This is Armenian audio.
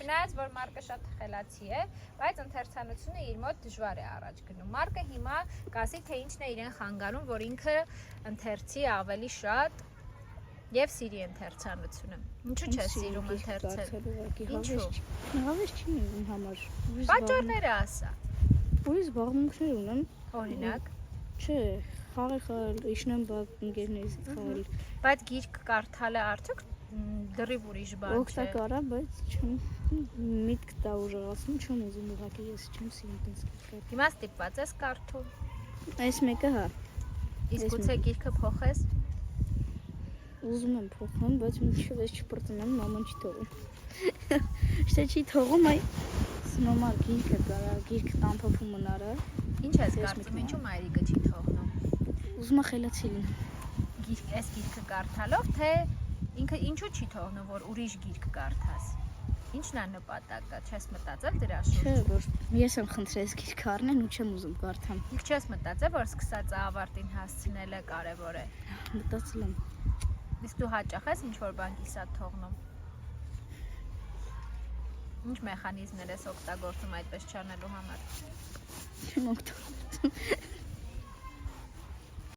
Չնայած որ Մարկը շատ խելացի է, բայց ընթերցանությունը իր մոտ դժվար է առաջ գնում։ Մարկը հիմա կասի, թե ինչն է իրեն խանգարում, որ ինքը ընթերցի ավելի շատ եւ սիրի ընթերցանությունը։ Ինչու՞ չես սիրում ընթերցել։ Ինչու՞։ Հավես չի իմ համար։ Պատճառները ասա։ Ուրիշ զբաղմունքներ ունեմ։ Օրինակ։ Չէ, խաղալ, իջնեմ բակ ընկերներից խաղալ։ Բայց գիրք կարդալը արդյոք դրիվ ուրիշ բան չէ։ Օգտակար է, բայց չեմ միտք տա ուժեղացնում, չեմ ուզում ուղղակի ես չեմ սիրում տես գիրք։ Հիմա ստիպված ես կարդում։ Այս մեկը հա։ Իսկ գուցե գիրքը փոխես։ Ուզում եմ փոխեմ, բայց մինչև ես չպրծնեմ, մաման չի թողում։ Չէ, չի թողում, այ մամա գիրքը կարա, գիրք տամփոփում մնարա։ Ինչ ես կարծում, ինչու մայրիկը չի թողնում։ Ուզում եմ խելացի լինեմ։ Այս գիրքը կարդալով, թե ինքը ինչու չի թողնում, որ ուրիշ գիրք կարդաս։ Ինչն է նպատակը, չես մտածել դրա շուրջ։ Չէ, որ ես եմ խնդրել գիրք առնեն ու չեմ ուզում կարդամ։ Իսկ չես մտածել, որ սկսած ավարտին հասցնելը կարևոր է։ Մտածել եմ։ Իսկ դու հաճախ ես ինչ-որ բան կիսատ թողնում։ Ինչ մեխանիզմներ ես օգտագործում այդպես չանելու համար։ Չեմ օգտագործում։